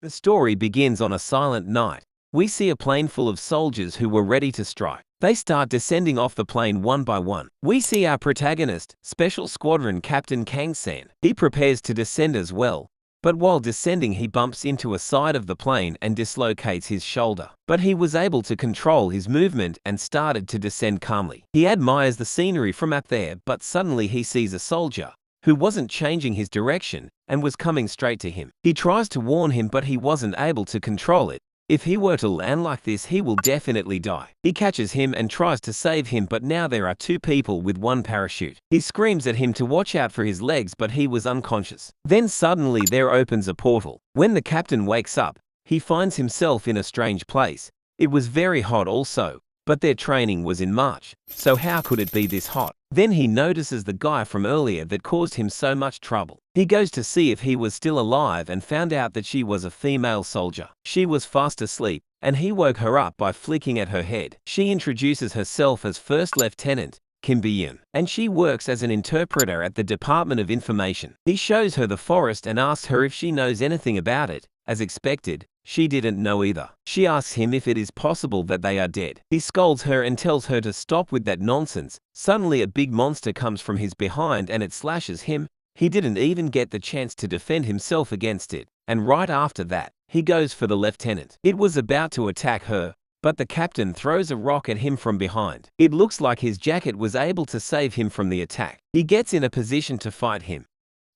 The story begins on a silent night. We see a plane full of soldiers who were ready to strike. They start descending off the plane one by one. We see our protagonist, Special Squadron Captain Kang-san. He prepares to descend as well, but while descending he bumps into a side of the plane and dislocates his shoulder. But he was able to control his movement and started to descend calmly. He admires the scenery from up there, but suddenly he sees a soldier who wasn't changing his direction and was coming straight to him. He tries to warn him, but he wasn't able to control it. If he were to land like this, he will definitely die. He catches him and tries to save him, but now there are two people with one parachute. He screams at him to watch out for his legs, but he was unconscious. Then suddenly there opens a portal. When the captain wakes up, he finds himself in a strange place. It was very hot also, but their training was in March, so how could it be this hot? Then he notices the guy from earlier that caused him so much trouble. He goes to see if he was still alive and found out that she was a female soldier. She was fast asleep, and he woke her up by flicking at her head. She introduces herself as First Lieutenant Kim Bi-yoon, and she works as an interpreter at the Department of Information. He shows her the forest and asks her if she knows anything about it. As expected, she didn't know either. She asks him if it is possible that they are dead. He scolds her and tells her to stop with that nonsense. Suddenly a big monster comes from his behind and it slashes him. He didn't even get the chance to defend himself against it, and right after that, he goes for the lieutenant. It was about to attack her, but the captain throws a rock at him from behind. It looks like his jacket was able to save him from the attack. He gets in a position to fight him.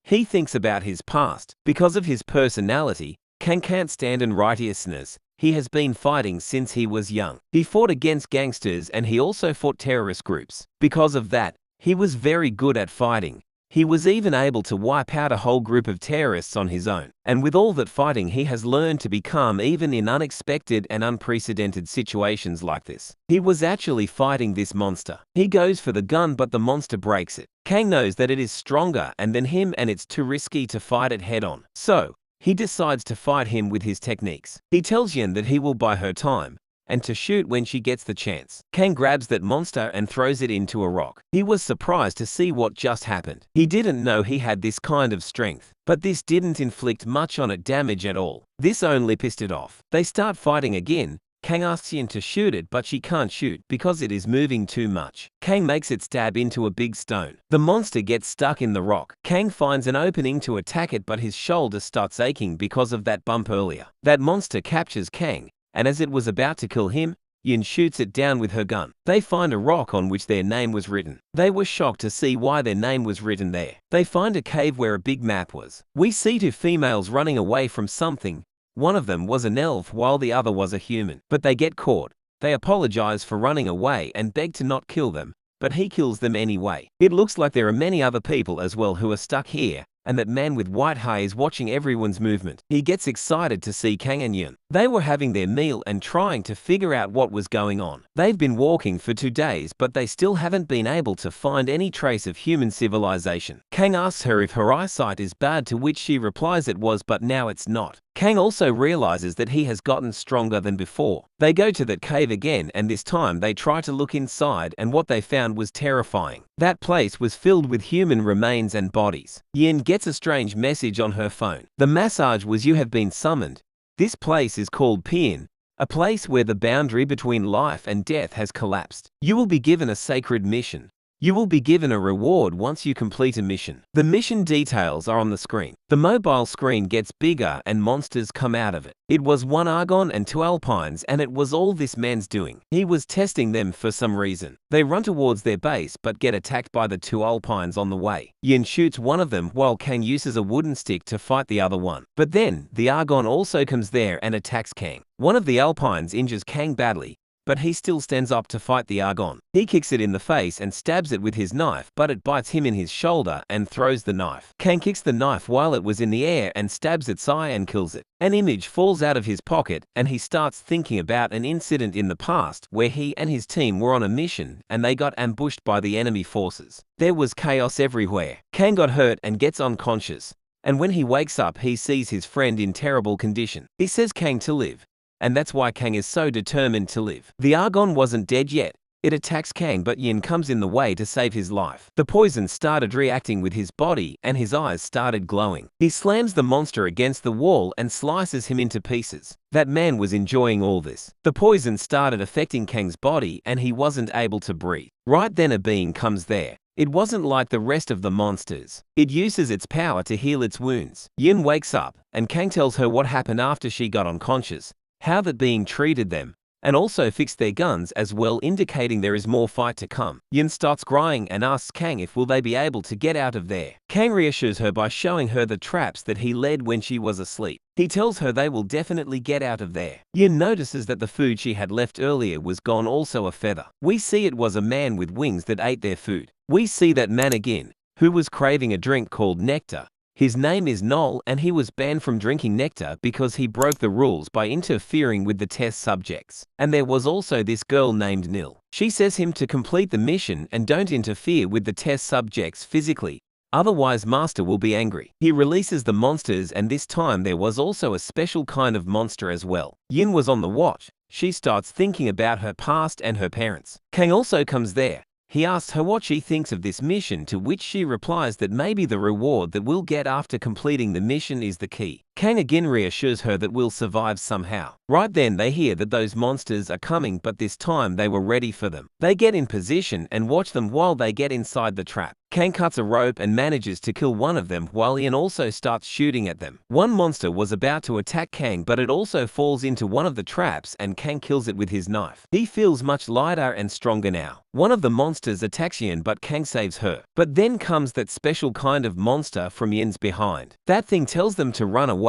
He thinks about his past. Because of his personality, Kang can't stand in righteousness. He has been fighting since he was young. He fought against gangsters and he also fought terrorist groups. Because of that, he was very good at fighting. He was even able to wipe out a whole group of terrorists on his own. And with all that fighting, he has learned to be calm even in unexpected and unprecedented situations like this. He was actually fighting this monster. He goes for the gun, but the monster breaks it. Kang knows that it is stronger than him and it's too risky to fight it head on. So, he decides to fight him with his techniques. He tells Yin that he will buy her time and to shoot when she gets the chance. Kang grabs that monster and throws it into a rock. He was surprised to see what just happened. He didn't know he had this kind of strength, but this didn't inflict much on it damage at all. This only pissed it off. They start fighting again. Kang asks Yin to shoot it, but she can't shoot because it is moving too much. Kang makes it stab into a big stone. The monster gets stuck in the rock. Kang finds an opening to attack it, but his shoulder starts aching because of that bump earlier. That monster captures Kang, and as it was about to kill him, Yin shoots it down with her gun. They find a rock on which their name was written. They were shocked to see why their name was written there. They find a cave where a big map was. We see two females running away from something. One of them was an elf while the other was a human. But they get caught. They apologize for running away and beg to not kill them, but he kills them anyway. It looks like there are many other people as well who are stuck here, and that man with white hair is watching everyone's movement. He gets excited to see Kang and Yin. They were having their meal and trying to figure out what was going on. They've been walking for 2 days, but they still haven't been able to find any trace of human civilization. Kang asks her if her eyesight is bad, to which she replies it was, but now it's not. Kang also realizes that he has gotten stronger than before. They go to that cave again, and this time they try to look inside, and what they found was terrifying. That place was filled with human remains and bodies. Yin gets a strange message on her phone. The message was, "You have been summoned. This place is called Pian, a place where the boundary between life and death has collapsed. You will be given a sacred mission. You will be given a reward once you complete a mission." The mission details are on the screen. The mobile screen gets bigger and monsters come out of it. It was 1 Argon and 2 Alpines, and it was all this man's doing. He was testing them for some reason. They run towards their base but get attacked by the 2 Alpines on the way. Yin shoots one of them while Kang uses a wooden stick to fight the other one. But then, the Argon also comes there and attacks Kang. One of the Alpines injures Kang badly, but he still stands up to fight the Argon. He kicks it in the face and stabs it with his knife, but it bites him in his shoulder and throws the knife. Kang kicks the knife while it was in the air and stabs its eye and kills it. An image falls out of his pocket and he starts thinking about an incident in the past where he and his team were on a mission and they got ambushed by the enemy forces. There was chaos everywhere. Kang got hurt and gets unconscious, and when he wakes up he sees his friend in terrible condition. He says Kang to live, and that's why Kang is so determined to live. The Argon wasn't dead yet. It attacks Kang, but Yin comes in the way to save his life. The poison started reacting with his body and his eyes started glowing. He slams the monster against the wall and slices him into pieces. That man was enjoying all this. The poison started affecting Kang's body and he wasn't able to breathe. Right then a being comes there. It wasn't like the rest of the monsters. It uses its power to heal its wounds. Yin wakes up, and Kang tells her what happened after she got unconscious, how that being treated them, and also fixed their guns as well, indicating there is more fight to come. Yin starts crying and asks Kang if will they be able to get out of there. Kang reassures her by showing her the traps that he led when she was asleep. He tells her they will definitely get out of there. Yin notices that the food she had left earlier was gone, also a feather. We see it was a man with wings that ate their food. We see that man again, who was craving a drink called nectar. His name is Noel and he was banned from drinking nectar because he broke the rules by interfering with the test subjects. And there was also this girl named Nil. She says him to complete the mission and don't interfere with the test subjects physically, otherwise Master will be angry. He releases the monsters and this time there was also a special kind of monster as well. Yin was on the watch. She starts thinking about her past and her parents. Kang also comes there. He asks her what she thinks of this mission, to which she replies that maybe the reward that we'll get after completing the mission is the key. Kang again reassures her that we'll survive somehow. Right then they hear that those monsters are coming, but this time they were ready for them. They get in position and watch them while they get inside the trap. Kang cuts a rope and manages to kill one of them while Ian also starts shooting at them. One monster was about to attack Kang, but it also falls into one of the traps and Kang kills it with his knife. He feels much lighter and stronger now. One of the monsters attacks Ian, but Kang saves her. But then comes that special kind of monster from Ian's behind. That thing tells them to run away.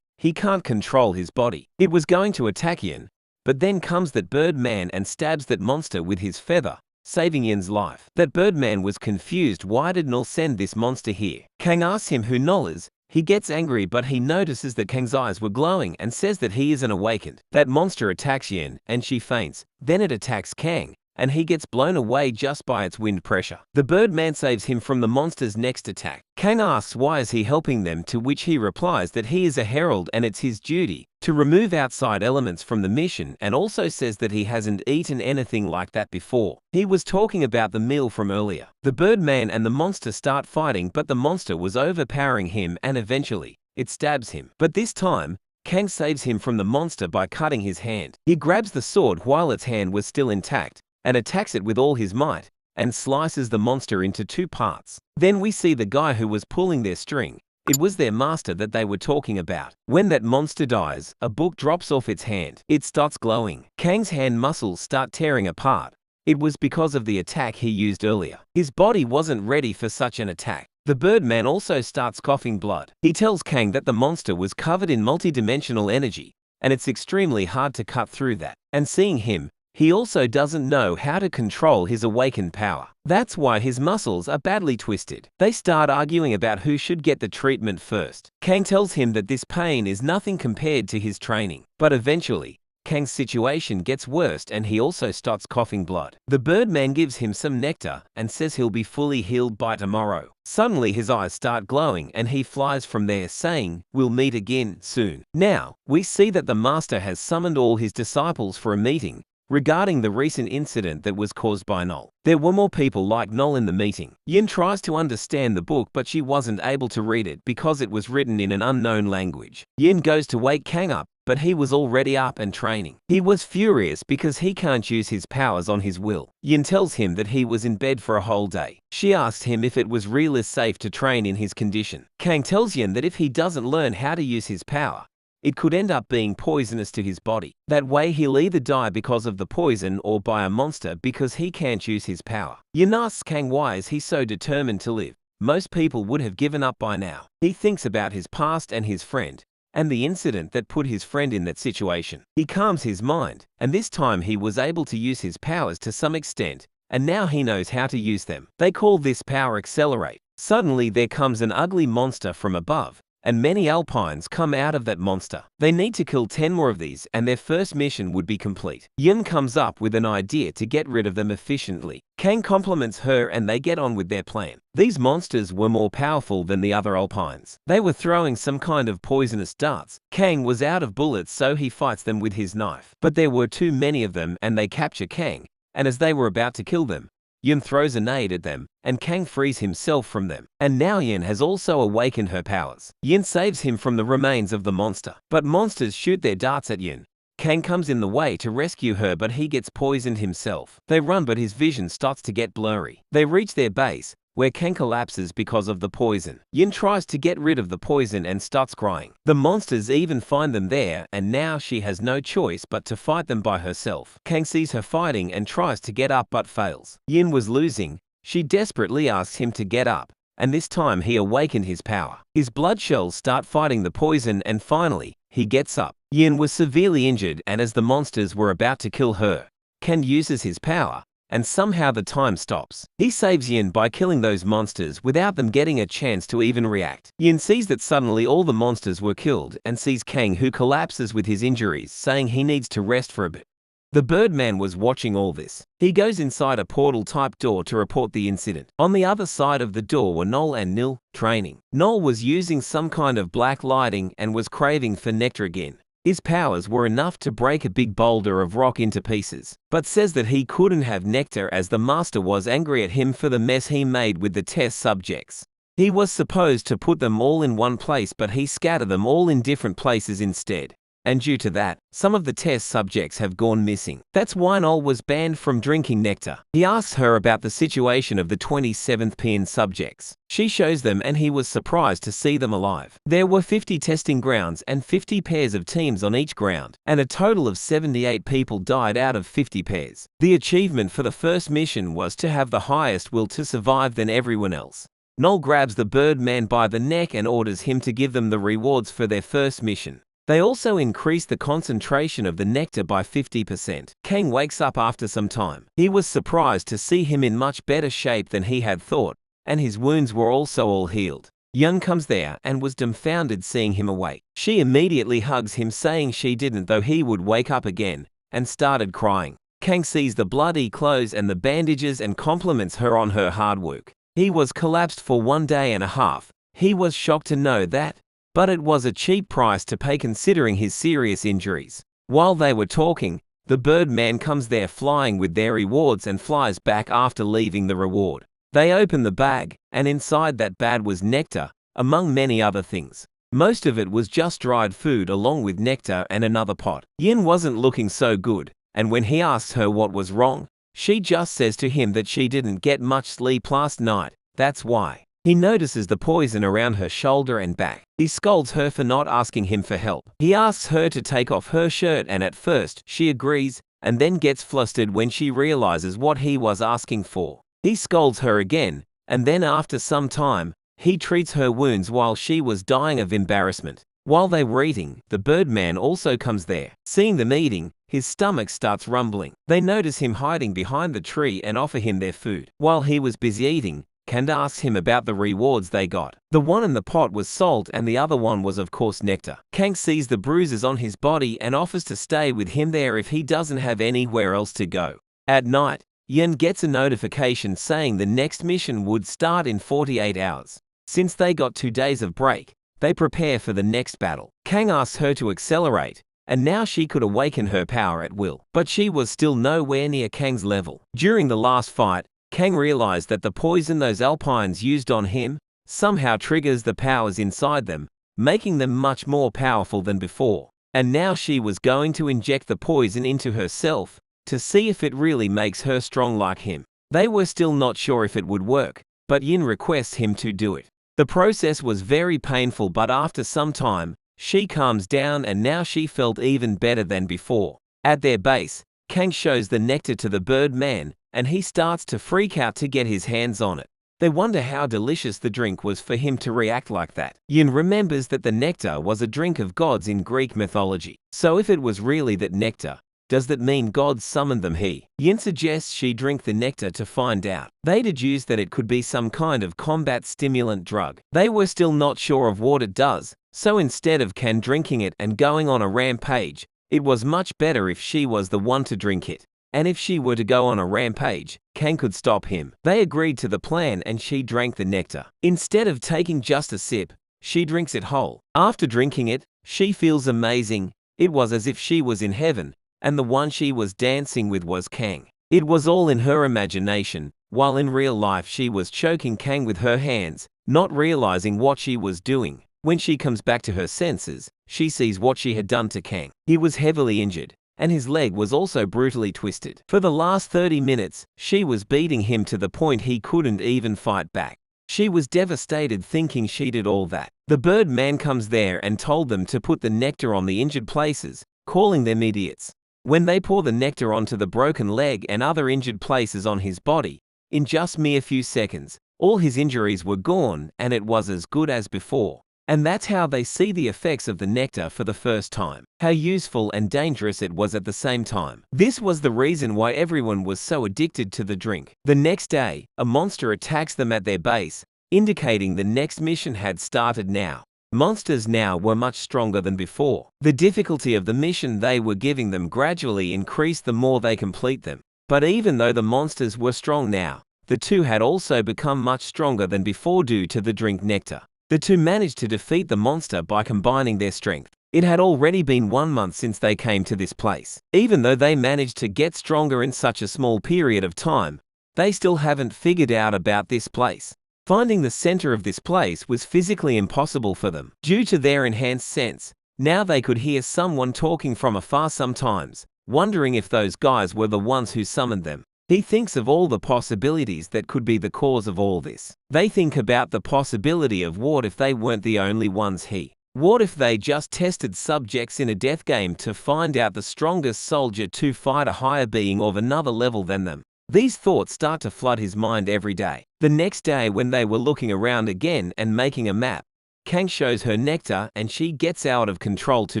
He can't control his body. It was going to attack Ian, but then comes that bird man and stabs that monster with his feather, saving Ian's life. That bird man was confused. Why did Null send this monster here? Kang asks him who Null is. He gets angry, but he notices that Kang's eyes were glowing and says that he is an awakened. That monster attacks Yin and she faints. Then it attacks Kang, and he gets blown away just by its wind pressure. The bird man saves him from the monster's next attack. Kang asks why is he helping them, to which he replies that he is a herald and it's his duty to remove outside elements from the mission, and also says that he hasn't eaten anything like that before. He was talking about the meal from earlier. The bird man and the monster start fighting, but the monster was overpowering him and eventually it stabs him. But this time, Kang saves him from the monster by cutting his hand. He grabs the sword while its hand was still intact and attacks it with all his might and slices the monster into two parts. Then we see the guy who was pulling their string. It was their master that they were talking about. When that monster dies, a book drops off its hand. It starts glowing. Kang's hand muscles start tearing apart. It was because of the attack he used earlier. His body wasn't ready for such an attack. The Birdman also starts coughing blood. He tells Kang that the monster was covered in multidimensional energy, and it's extremely hard to cut through that. And seeing him, he also doesn't know how to control his awakened power. That's why his muscles are badly twisted. They start arguing about who should get the treatment first. Kang tells him that this pain is nothing compared to his training. But eventually, Kang's situation gets worse and he also starts coughing blood. The Birdman gives him some nectar and says he'll be fully healed by tomorrow. Suddenly his eyes start glowing and he flies from there saying, "We'll meet again soon." Now, we see that the master has summoned all his disciples for a meeting regarding the recent incident that was caused by Noel. There were more people like Noel in the meeting. Yin tries to understand the book, but she wasn't able to read it because it was written in an unknown language. Yin goes to wake Kang up, but he was already up and training. He was furious because he can't use his powers on his will. Yin tells him that he was in bed for a whole day. She asked him if it was really safe to train in his condition. Kang tells Yin that if he doesn't learn how to use his power, it could end up being poisonous to his body. That way he'll either die because of the poison or by a monster because he can't use his power. Yin asks Kang why is he so determined to live. Most people would have given up by now. He thinks about his past and his friend, and the incident that put his friend in that situation. He calms his mind, and this time he was able to use his powers to some extent, and now he knows how to use them. They call this power Accelerate. Suddenly there comes an ugly monster from above, and many Alpines come out of that monster. They need to kill 10 more of these and their first mission would be complete. Yin comes up with an idea to get rid of them efficiently. Kang compliments her and they get on with their plan. These monsters were more powerful than the other Alpines. They were throwing some kind of poisonous darts. Kang was out of bullets, so he fights them with his knife. But there were too many of them and they capture Kang, and as they were about to kill them, Yin throws a nade at them, and Kang frees himself from them. And now Yin has also awakened her powers. Yin saves him from the remains of the monster, but monsters shoot their darts at Yin. Kang comes in the way to rescue her, but he gets poisoned himself. They run, but his vision starts to get blurry. They reach their base, where Kang collapses because of the poison. Yin tries to get rid of the poison and starts crying. The monsters even find them there, and now she has no choice but to fight them by herself. Kang sees her fighting and tries to get up but fails. Yin was losing. She desperately asks him to get up, and this time he awakened his power. His blood shells start fighting the poison, and finally, he gets up. Yin was severely injured, and as the monsters were about to kill her, Kang uses his power, and somehow the time stops. He saves Yin by killing those monsters without them getting a chance to even react. Yin sees that suddenly all the monsters were killed and sees Kang, who collapses with his injuries, saying he needs to rest for a bit. The Birdman was watching all this. He goes inside a portal-type door to report the incident. On the other side of the door were Noel and Nil, training. Noel was using some kind of black lighting and was craving for nectar again. His powers were enough to break a big boulder of rock into pieces, but says that he couldn't have nectar as the master was angry at him for the mess he made with the test subjects. He was supposed to put them all in one place, but he scattered them all in different places instead. And due to that, some of the test subjects have gone missing. That's why Noel was banned from drinking nectar. He asks her about the situation of the 27th PN subjects. She shows them, and he was surprised to see them alive. There were 50 testing grounds and 50 pairs of teams on each ground, and a total of 78 people died out of 50 pairs. The achievement for the first mission was to have the highest will to survive than everyone else. Noel grabs the Birdman by the neck and orders him to give them the rewards for their first mission. They also increased the concentration of the nectar by 50%. Kang wakes up after some time. He was surprised to see him in much better shape than he had thought, and his wounds were also all healed. Young comes there and was dumbfounded seeing him awake. She immediately hugs him, saying she didn't though he would wake up again, and started crying. Kang sees the bloody clothes and the bandages and compliments her on her hard work. He was collapsed for 1 day and a half. He was shocked to know that, but it was a cheap price to pay considering his serious injuries. While they were talking, the Birdman comes there flying with their rewards and flies back after leaving the reward. They open the bag, and inside that bag was nectar, among many other things. Most of it was just dried food along with nectar and another pot. Yin wasn't looking so good, and when he asks her what was wrong, she just says to him that she didn't get much sleep last night, that's why. He notices the poison around her shoulder and back. He scolds her for not asking him for help. He asks her to take off her shirt, and at first, she agrees, and then gets flustered when she realizes what he was asking for. He scolds her again, and then after some time, he treats her wounds while she was dying of embarrassment. While they were eating, the Birdman also comes there. Seeing them eating, his stomach starts rumbling. They notice him hiding behind the tree and offer him their food. While he was busy eating, Kang asks him about the rewards they got. The one in the pot was salt and the other one was of course nectar. Kang sees the bruises on his body and offers to stay with him there if he doesn't have anywhere else to go. At night, Yin gets a notification saying the next mission would start in 48 hours. Since they got 2 days of break, they prepare for the next battle. Kang asks her to accelerate, and now she could awaken her power at will. But she was still nowhere near Kang's level. During the last fight, Kang realized that the poison those Alpines used on him somehow triggers the powers inside them, making them much more powerful than before. And now she was going to inject the poison into herself to see if it really makes her strong like him. They were still not sure if it would work, but Yin requests him to do it. The process was very painful, but after some time, she calms down and now she felt even better than before. At their base, Kang shows the nectar to the Birdman, and he starts to freak out to get his hands on it. They wonder how delicious the drink was for him to react like that. Yin remembers that the nectar was a drink of gods in Greek mythology. So if it was really that nectar, does that mean gods summoned them? Yin suggests she drink the nectar to find out. They deduce that it could be some kind of combat stimulant drug. They were still not sure of what it does, so instead of Kang drinking it and going on a rampage, it was much better if she was the one to drink it. And if she were to go on a rampage, Kang could stop him. They agreed to the plan and she drank the nectar. Instead of taking just a sip, she drinks it whole. After drinking it, she feels amazing. It was as if she was in heaven, and the one she was dancing with was Kang. It was all in her imagination, while in real life she was choking Kang with her hands, not realizing what she was doing. When she comes back to her senses, she sees what she had done to Kang. He was heavily injured, and his leg was also brutally twisted. For the last 30 minutes, she was beating him to the point he couldn't even fight back. She was devastated thinking she did all that. The bird man comes there and told them to put the nectar on the injured places, calling them idiots. When they pour the nectar onto the broken leg and other injured places on his body, in just mere few seconds, all his injuries were gone and it was as good as before. And that's how they see the effects of the nectar for the first time. How useful and dangerous it was at the same time. This was the reason why everyone was so addicted to the drink. The next day, a monster attacks them at their base, indicating the next mission had started now. Monsters now were much stronger than before. The difficulty of the mission they were giving them gradually increased the more they complete them. But even though the monsters were strong now, the two had also become much stronger than before due to the drink nectar. The two managed to defeat the monster by combining their strength. It had already been 1 month since they came to this place. Even though they managed to get stronger in such a small period of time, they still haven't figured out about this place. Finding the center of this place was physically impossible for them. Due to their enhanced sense, now they could hear someone talking from afar sometimes, wondering if those guys were the ones who summoned them. He thinks of all the possibilities that could be the cause of all this. They think about the possibility of what if they weren't the only ones What if they just tested subjects in a death game to find out the strongest soldier to fight a higher being of another level than them? These thoughts start to flood his mind every day. The next day when they were looking around again and making a map, Kang shows her nectar and she gets out of control to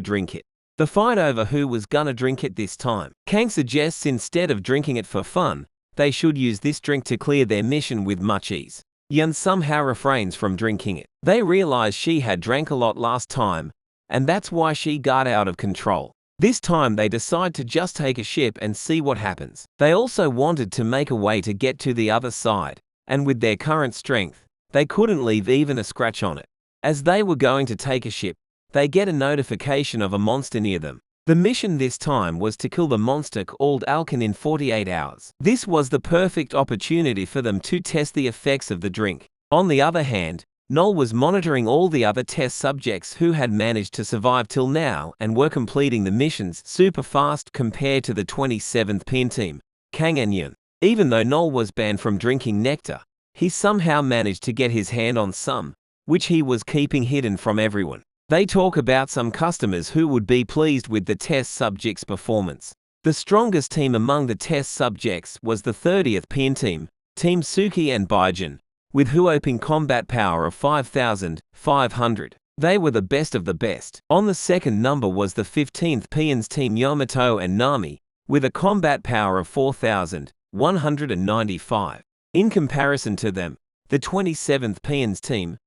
drink it. The fight over who was gonna drink it this time. Kang suggests instead of drinking it for fun, they should use this drink to clear their mission with much ease. Yun somehow refrains from drinking it. They realize she had drank a lot last time, and that's why she got out of control. This time they decide to just take a ship and see what happens. They also wanted to make a way to get to the other side, and with their current strength, they couldn't leave even a scratch on it. As they were going to take a ship, they get a notification of a monster near them. The mission this time was to kill the monster called Awakens in 48 hours. This was the perfect opportunity for them to test the effects of the drink. On the other hand, Noel was monitoring all the other test subjects who had managed to survive till now and were completing the missions super fast compared to the 27th PN team, Kang and Yun. Even though Noel was banned from drinking nectar, he somehow managed to get his hand on some, which he was keeping hidden from everyone. They talk about some customers who would be pleased with the test subject's performance. The strongest team among the test subjects was the 30th PN team, Team Suki and Baijin, with whopping combat power of 5,500. They were the best of the best. On the second number was the 15th PN's Team Yamato and Nami, with a combat power of 4,195. In comparison to them, the 27th PN's Team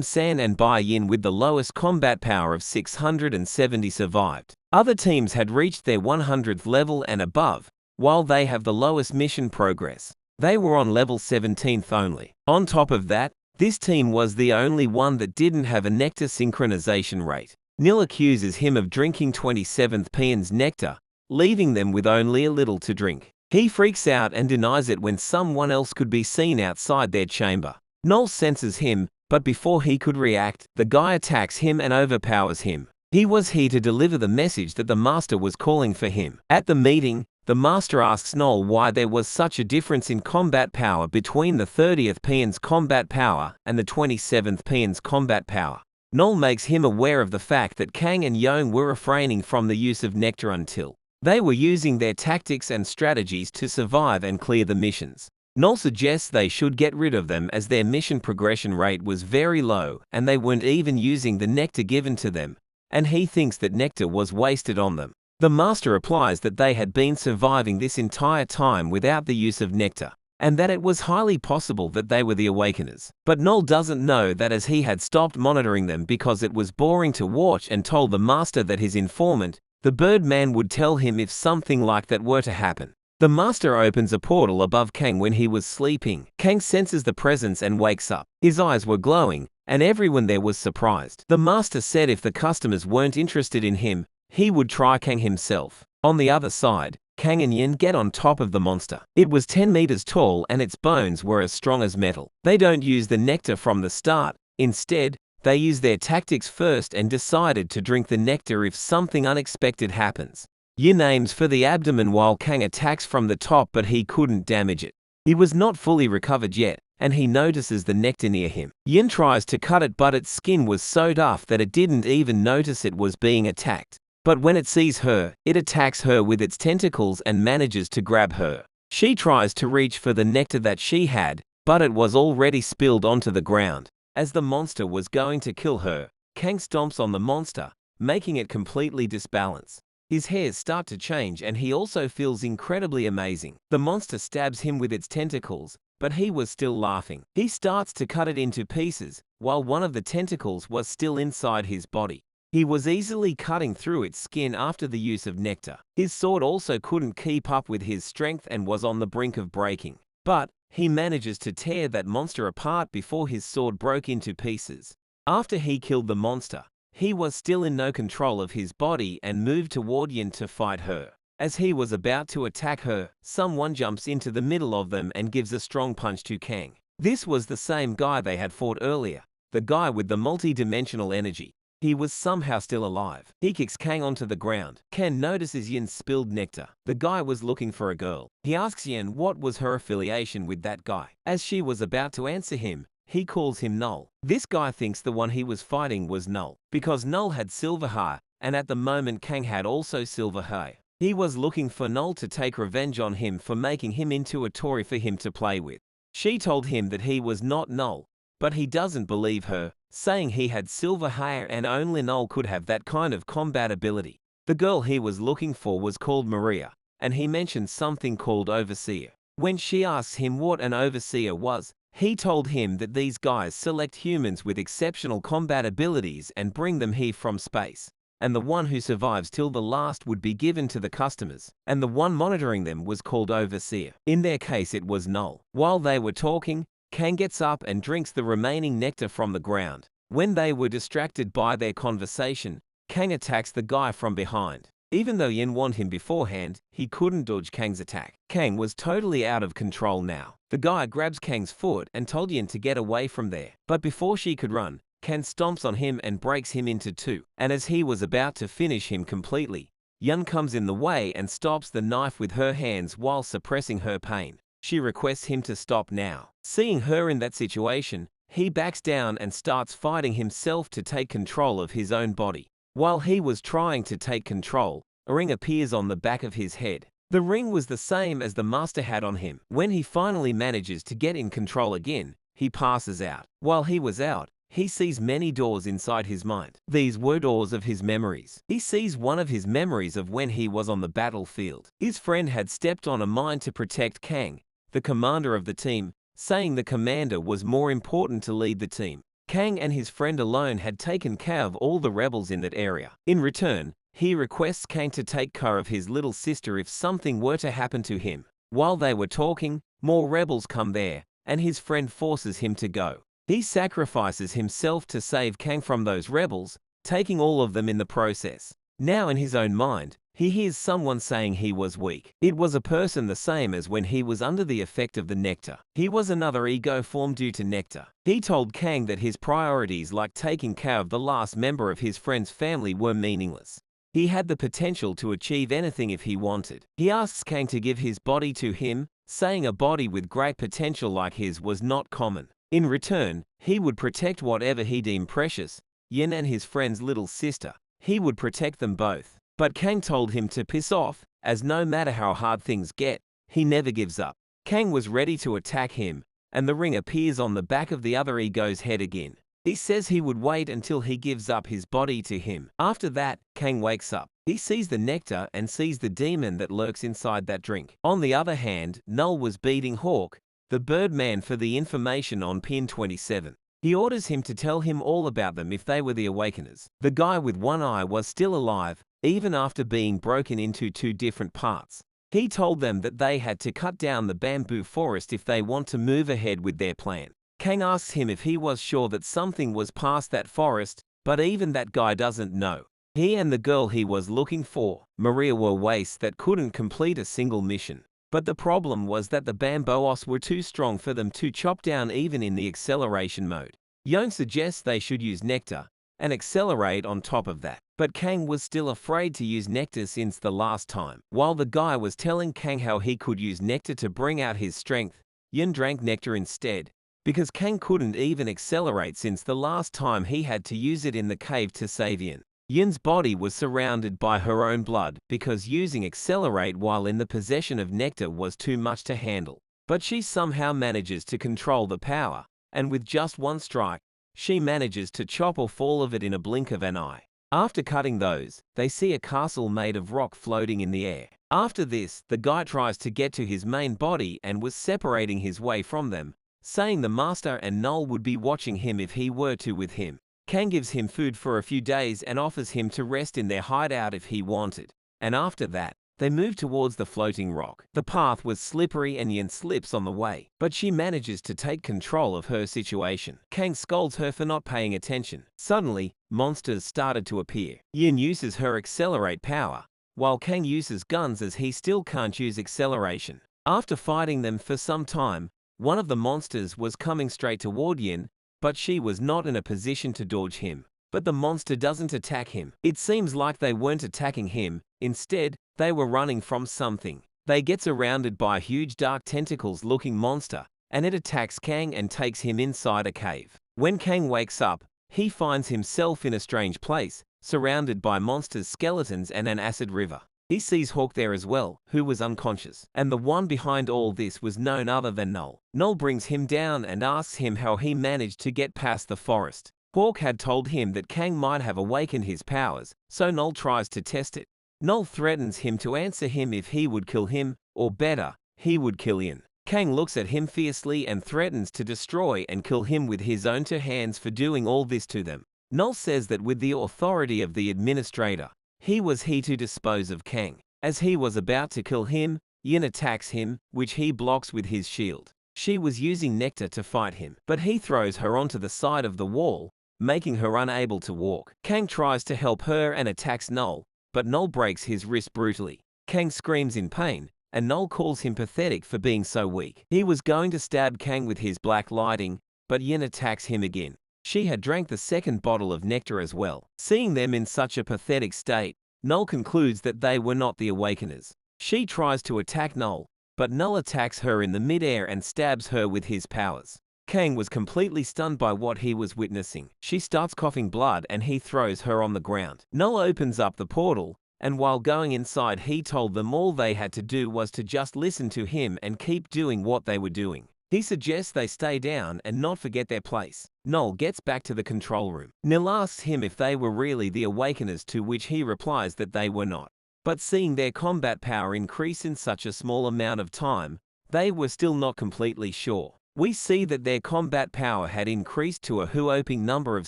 San and Bai Yin with the lowest combat power of 670 survived. Other teams had reached their 100th level and above, while they have the lowest mission progress. They were on level 17th only. On top of that, this team was the only one that didn't have a nectar synchronization rate. Nil accuses him of drinking 27th PN's nectar, leaving them with only a little to drink. He freaks out and denies it when someone else could be seen outside their chamber. Noel senses him, but before he could react, the guy attacks him and overpowers him. He was here to deliver the message that the master was calling for him. At the meeting, the master asks Noel why there was such a difference in combat power between the 30th PN's combat power and the 27th PN's combat power. Noel makes him aware of the fact that Kang and Yong were refraining from the use of nectar until they were using their tactics and strategies to survive and clear the missions. Noel suggests they should get rid of them as their mission progression rate was very low and they weren't even using the nectar given to them, and he thinks that nectar was wasted on them. The master replies that they had been surviving this entire time without the use of nectar, and that it was highly possible that they were the Awakeners. But Noel doesn't know that as he had stopped monitoring them because it was boring to watch and told the master that his informant, the Birdman, would tell him if something like that were to happen. The master opens a portal above Kang when he was sleeping. Kang senses the presence and wakes up. His eyes were glowing, and everyone there was surprised. The master said if the customers weren't interested in him, he would try Kang himself. On the other side, Kang and Yin get on top of the monster. It was 10 meters tall and its bones were as strong as metal. They don't use the nectar from the start. Instead, they use their tactics first and decided to drink the nectar if something unexpected happens. Yin aims for the abdomen while Kang attacks from the top, but he couldn't damage it. He was not fully recovered yet, and he notices the nectar near him. Yin tries to cut it, but its skin was so tough that it didn't even notice it was being attacked. But when it sees her, it attacks her with its tentacles and manages to grab her. She tries to reach for the nectar that she had, but it was already spilled onto the ground. As the monster was going to kill her, Kang stomps on the monster, making it completely disbalanced. His hairs start to change and he also feels incredibly amazing. The monster stabs him with its tentacles, but he was still laughing. He starts to cut it into pieces, while one of the tentacles was still inside his body. He was easily cutting through its skin after the use of nectar. His sword also couldn't keep up with his strength and was on the brink of breaking. But he manages to tear that monster apart before his sword broke into pieces. After he killed the monster, he was still in no control of his body and moved toward Yin to fight her. As he was about to attack her, someone jumps into the middle of them and gives a strong punch to Kang. This was the same guy they had fought earlier, the guy with the multi-dimensional energy. He was somehow still alive. He kicks Kang onto the ground. Kang notices Yin's spilled nectar. The guy was looking for a girl. He asks Yin what was her affiliation with that guy. As she was about to answer him, he calls him Null. This guy thinks the one he was fighting was Null, because Null had silver hair, and at the moment Kang had also silver hair. He was looking for Null to take revenge on him for making him into a toy for him to play with. She told him that he was not Null, but he doesn't believe her, saying he had silver hair and only Null could have that kind of combat ability. The girl he was looking for was called Maria, and he mentioned something called Overseer. When she asks him what an Overseer was, he told him that these guys select humans with exceptional combat abilities and bring them here from space, and the one who survives till the last would be given to the customers, and the one monitoring them was called Overseer. In their case it was Null. While they were talking, Kang gets up and drinks the remaining nectar from the ground. When they were distracted by their conversation, Kang attacks the guy from behind. Even though Yin warned him beforehand, he couldn't dodge Kang's attack. Kang was totally out of control now. The guy grabs Kang's foot and told Yin to get away from there. But before she could run, Kang stomps on him and breaks him into two. And as he was about to finish him completely, Yin comes in the way and stops the knife with her hands while suppressing her pain. She requests him to stop now. Seeing her in that situation, he backs down and starts fighting himself to take control of his own body. While he was trying to take control, a ring appears on the back of his head. The ring was the same as the master had on him. When he finally manages to get in control again, he passes out. While he was out, he sees many doors inside his mind. These were doors of his memories. He sees one of his memories of when he was on the battlefield. His friend had stepped on a mine to protect Kang, the commander of the team, saying the commander was more important to lead the team. Kang and his friend alone had taken care of all the rebels in that area. In return, he requests Kang to take care of his little sister if something were to happen to him. While they were talking, more rebels come there, and his friend forces him to go. He sacrifices himself to save Kang from those rebels, taking all of them in the process. Now in his own mind, he hears someone saying he was weak. It was a person the same as when he was under the effect of the nectar. He was another ego formed due to nectar. He told Kang that his priorities like taking care of the last member of his friend's family were meaningless. He had the potential to achieve anything if he wanted. He asks Kang to give his body to him, saying a body with great potential like his was not common. In return, he would protect whatever he deemed precious, Yin and his friend's little sister. He would protect them both. But Kang told him to piss off, as no matter how hard things get, he never gives up. Kang was ready to attack him, and the ring appears on the back of the other ego's head again. He says he would wait until he gives up his body to him. After that, Kang wakes up. He sees the nectar and sees the demon that lurks inside that drink. On the other hand, Null was beating Hawk, the Birdman, for the information on pin 27. He orders him to tell him all about them if they were the Awakeners. The guy with one eye was still alive, even after being broken into two different parts. He told them that they had to cut down the bamboo forest if they want to move ahead with their plan. Kang asks him if he was sure that something was past that forest, but even that guy doesn't know. He and the girl he was looking for, Maria, were wastes that couldn't complete a single mission. But the problem was that the bamboos were too strong for them to chop down even in the acceleration mode. Yon suggests they should use nectar and accelerate on top of that. But Kang was still afraid to use nectar since the last time. While the guy was telling Kang how he could use nectar to bring out his strength, Yin drank nectar instead, because Kang couldn't even accelerate since the last time he had to use it in the cave to save Yin. Yin's body was surrounded by her own blood because using accelerate while in the possession of nectar was too much to handle. But she somehow manages to control the power, and with just one strike, she manages to chop off all of it in a blink of an eye. After cutting those, they see a castle made of rock floating in the air. After this, the guy tries to get to his main body and was separating his way from them, saying the master and Null would be watching him if he were to with him. Kang gives him food for a few days and offers him to rest in their hideout if he wanted. And after that, they move towards the floating rock. The path was slippery and Yin slips on the way, but she manages to take control of her situation. Kang scolds her for not paying attention. Suddenly, monsters started to appear. Yin uses her accelerate power, while Kang uses guns as he still can't use acceleration. After fighting them for some time, one of the monsters was coming straight toward Yin, but she was not in a position to dodge him. But the monster doesn't attack him. It seems like they weren't attacking him, instead, they were running from something. They get surrounded by a huge dark tentacles-looking monster, and it attacks Kang and takes him inside a cave. When Kang wakes up, he finds himself in a strange place, surrounded by monsters, skeletons, and an acid river. He sees Hawk there as well, who was unconscious, and the one behind all this was none other than Null. Null brings him down and asks him how he managed to get past the forest. Hawk had told him that Kang might have awakened his powers, so Null tries to test it. Null threatens him to answer him if he would kill him, or better, he would kill Yin. Kang looks at him fiercely and threatens to destroy and kill him with his own two hands for doing all this to them. Null says that with the authority of the administrator, he to dispose of Kang. As he was about to kill him, Yin attacks him, which he blocks with his shield. She was using nectar to fight him, but he throws her onto the side of the wall, making her unable to walk. Kang tries to help her and attacks Null, but Null breaks his wrist brutally. Kang screams in pain, and Null calls him pathetic for being so weak. He was going to stab Kang with his black lighting, but Yin attacks him again. She had drank the second bottle of nectar as well. Seeing them in such a pathetic state, Null concludes that they were not the Awakeners. She tries to attack Null, but Null attacks her in the mid-air and stabs her with his powers. Kang was completely stunned by what he was witnessing. She starts coughing blood and he throws her on the ground. Null opens up the portal, and while going inside he told them all they had to do was to just listen to him and keep doing what they were doing. He suggests they stay down and not forget their place. Null gets back to the control room. Nil asks him if they were really the Awakeners, to which he replies that they were not. But seeing their combat power increase in such a small amount of time, they were still not completely sure. We see that their combat power had increased to a whopping number of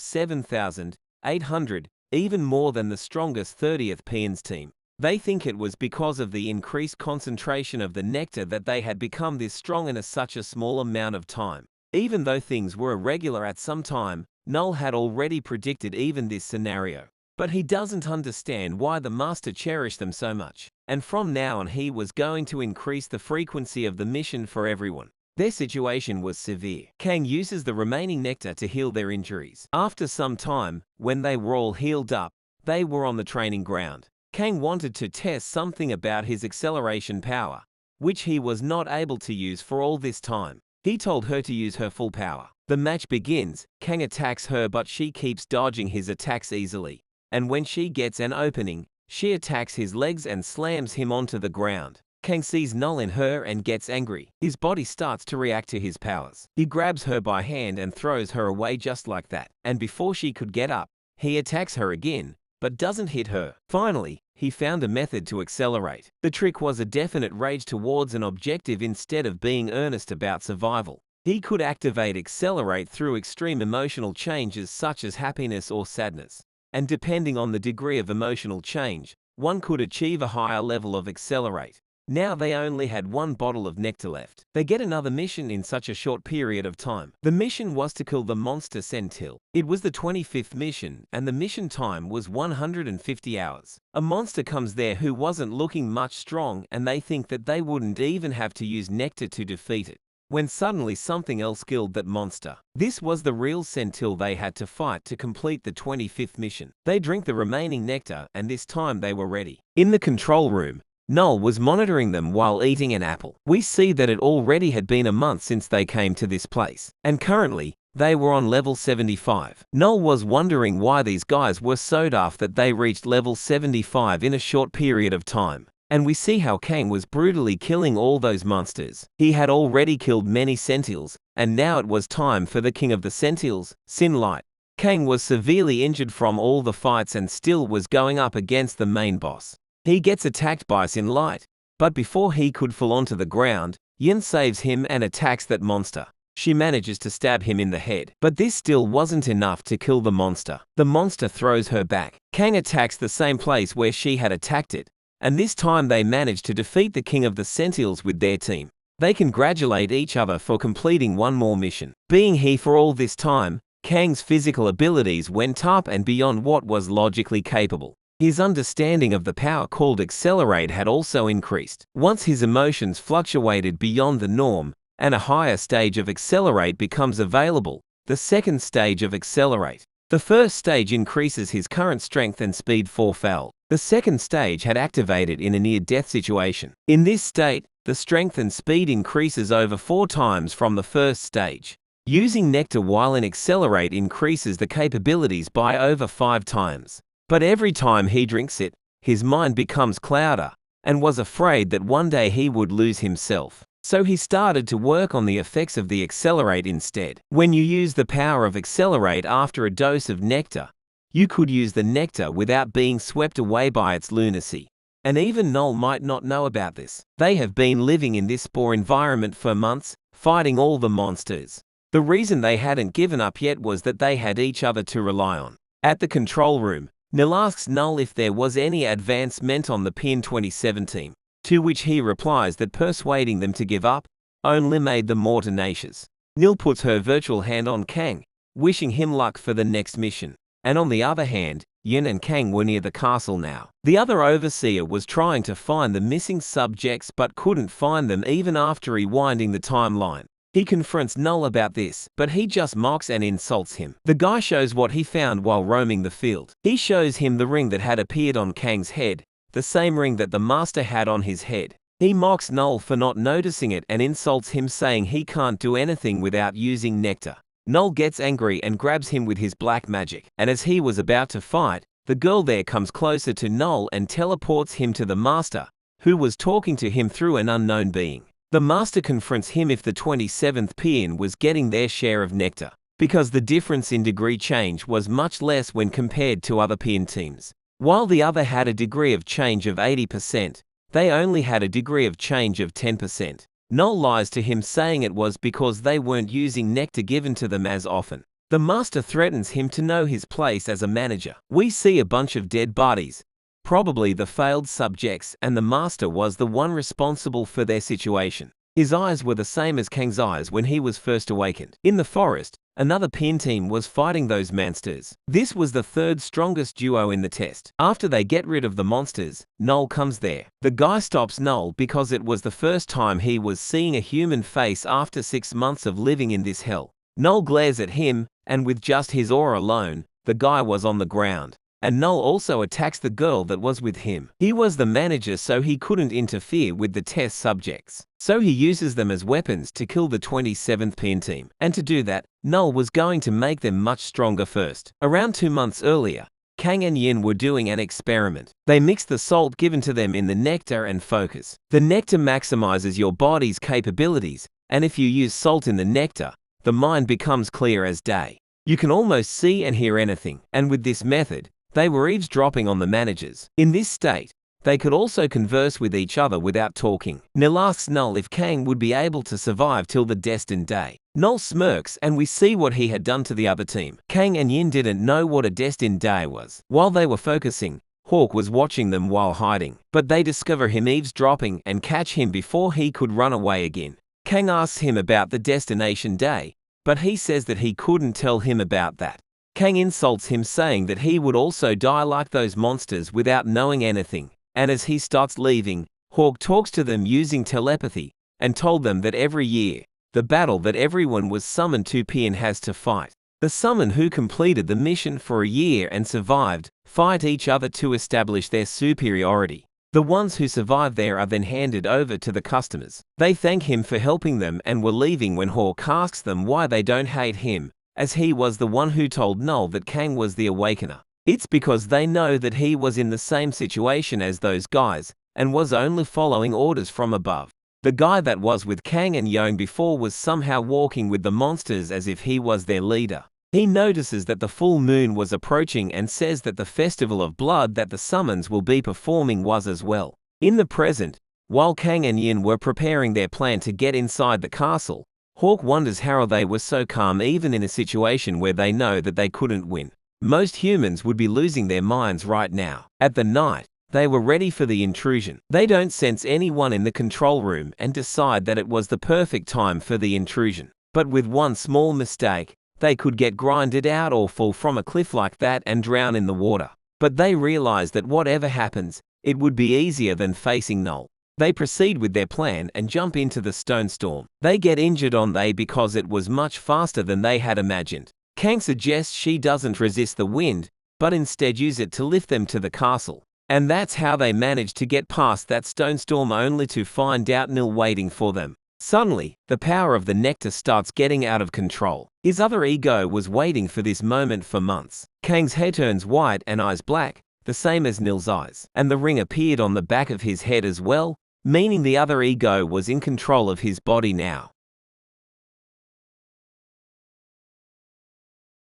7,800, even more than the strongest 30th Peons team. They think it was because of the increased concentration of the nectar that they had become this strong in such a small amount of time. Even though things were irregular at some time, Null had already predicted even this scenario. But he doesn't understand why the master cherished them so much. And from now on he was going to increase the frequency of the mission for everyone. Their situation was severe. Kang uses the remaining nectar to heal their injuries. After some time, when they were all healed up, they were on the training ground. Kang wanted to test something about his acceleration power, which he was not able to use for all this time. He told her to use her full power. The match begins. Kang attacks her, but she keeps dodging his attacks easily. And when she gets an opening, she attacks his legs and slams him onto the ground. Kang sees Null in her and gets angry. His body starts to react to his powers. He grabs her by hand and throws her away just like that. And before she could get up, he attacks her again, but doesn't hit her. Finally, he found a method to accelerate. The trick was a definite rage towards an objective instead of being earnest about survival. He could activate accelerate through extreme emotional changes such as happiness or sadness. And depending on the degree of emotional change, one could achieve a higher level of accelerate. Now they only had one bottle of nectar left. They get another mission in such a short period of time. The mission was to kill the monster Sentil. It was the 25th mission, and the mission time was 150 hours. A monster comes there who wasn't looking much strong, and they think that they wouldn't even have to use nectar to defeat it, when suddenly something else killed that monster. This was the real Sentil they had to fight to complete the 25th mission. They drink the remaining nectar, and this time they were ready. In the control room, Null was monitoring them while eating an apple. We see that it already had been a month since they came to this place, and currently, they were on level 75. Null was wondering why these guys were so daft that they reached level 75 in a short period of time. And we see how Kang was brutally killing all those monsters. He had already killed many Sentils, and now it was time for the king of the Sentils, Sin Light. Kang was severely injured from all the fights and still was going up against the main boss. He gets attacked by Sin Light, but before he could fall onto the ground, Yin saves him and attacks that monster. She manages to stab him in the head, but this still wasn't enough to kill the monster. The monster throws her back. Kang attacks the same place where she had attacked it, and this time they manage to defeat the king of the Sentils with their team. They congratulate each other for completing one more mission. Being here for all this time, Kang's physical abilities went up and beyond what was logically capable. His understanding of the power called Accelerate had also increased. Once his emotions fluctuated beyond the norm, and a higher stage of Accelerate becomes available, the second stage of Accelerate. The first stage increases his current strength and speed fourfold. The second stage had activated in a near-death situation. In this state, the strength and speed increases over 4 times from the first stage. Using Nectar while in Accelerate increases the capabilities by over 5 times. But every time he drinks it, his mind becomes clouder, and was afraid that one day he would lose himself. So he started to work on the effects of the Accelerate instead. When you use the power of Accelerate after a dose of Nectar, you could use the Nectar without being swept away by its lunacy. And even Null might not know about this. They have been living in this spore environment for months, fighting all the monsters. The reason they hadn't given up yet was that they had each other to rely on. At the control room, Nil asks Null if there was any advancement on the PN27 team, to which he replies that persuading them to give up only made them more tenacious. Nil puts her virtual hand on Kang, wishing him luck for the next mission. And on the other hand, Yin and Kang were near the castle now. The other overseer was trying to find the missing subjects but couldn't find them even after rewinding the timeline. He confronts Null about this, but he just mocks and insults him. The guy shows what he found while roaming the field. He shows him the ring that had appeared on Kang's head, the same ring that the master had on his head. He mocks Null for not noticing it and insults him, saying he can't do anything without using Nectar. Null gets angry and grabs him with his black magic, and as he was about to fight, the girl there comes closer to Null and teleports him to the master, who was talking to him through an unknown being. The master confronts him if the 27th PN was getting their share of Nectar, because the difference in degree change was much less when compared to other PN teams. While the other had a degree of change of 80%, they only had a degree of change of 10%. Null lies to him, saying it was because they weren't using Nectar given to them as often. The master threatens him to know his place as a manager. We see a bunch of dead bodies, probably the failed subjects, and the master was the one responsible for their situation. His eyes were the same as Kang's eyes when he was first awakened. In the forest, another PN team was fighting those monsters. This was the third strongest duo in the test. After they get rid of the monsters, Null comes there. The guy stops Null because it was the first time he was seeing a human face after 6 months of living in this hell. Null glares at him, and with just his aura alone, the guy was on the ground. And Null also attacks the girl that was with him. He was the manager, so he couldn't interfere with the test subjects. So he uses them as weapons to kill the 27th PN team. And to do that, Null was going to make them much stronger first. Around 2 months earlier, Kang and Yin were doing an experiment. They mixed the salt given to them in the nectar and focus. The nectar maximizes your body's capabilities, and if you use salt in the nectar, the mind becomes clear as day. You can almost see and hear anything, and with this method, they were eavesdropping on the managers. In this state, they could also converse with each other without talking. Nil asks Null if Kang would be able to survive till the destined day. Null smirks and we see what he had done to the other team. Kang and Yin didn't know what a destined day was. While they were focusing, Hawk was watching them while hiding, but they discover him eavesdropping and catch him before he could run away again. Kang asks him about the destination day, but he says that he couldn't tell him about that. Kang insults him, saying that he would also die like those monsters without knowing anything, and as he starts leaving, Hawk talks to them using telepathy and told them that every year, the battle that everyone was summoned to Pian has to fight. The summon who completed the mission for a year and survived fight each other to establish their superiority. The ones who survive there are then handed over to the customers. They thank him for helping them and were leaving when Hawk asks them why they don't hate him, as he was the one who told Null that Kang was the Awakener. It's because they know that he was in the same situation as those guys and was only following orders from above. The guy that was with Kang and Yong before was somehow walking with the monsters as if he was their leader. He notices that the full moon was approaching and says that the festival of blood that the summons will be performing was as well. In the present, while Kang and Yin were preparing their plan to get inside the castle, Hawk wonders how they were so calm even in a situation where they know that they couldn't win. Most humans would be losing their minds right now. At the night, they were ready for the intrusion. They don't sense anyone in the control room and decide that it was the perfect time for the intrusion. But with one small mistake, they could get grinded out or fall from a cliff like that and drown in the water. But they realize that whatever happens, it would be easier than facing Null. They proceed with their plan and jump into the stone storm. They get injured on they because it was much faster than they had imagined. Kang suggests she doesn't resist the wind, but instead use it to lift them to the castle. And that's how they manage to get past that stone storm, only to find out Nil waiting for them. Suddenly, the power of the nectar starts getting out of control. His other ego was waiting for this moment for months. Kang's head turns white and eyes black, the same as Nil's eyes. And the ring appeared on the back of his head as well, meaning the other ego was in control of his body now.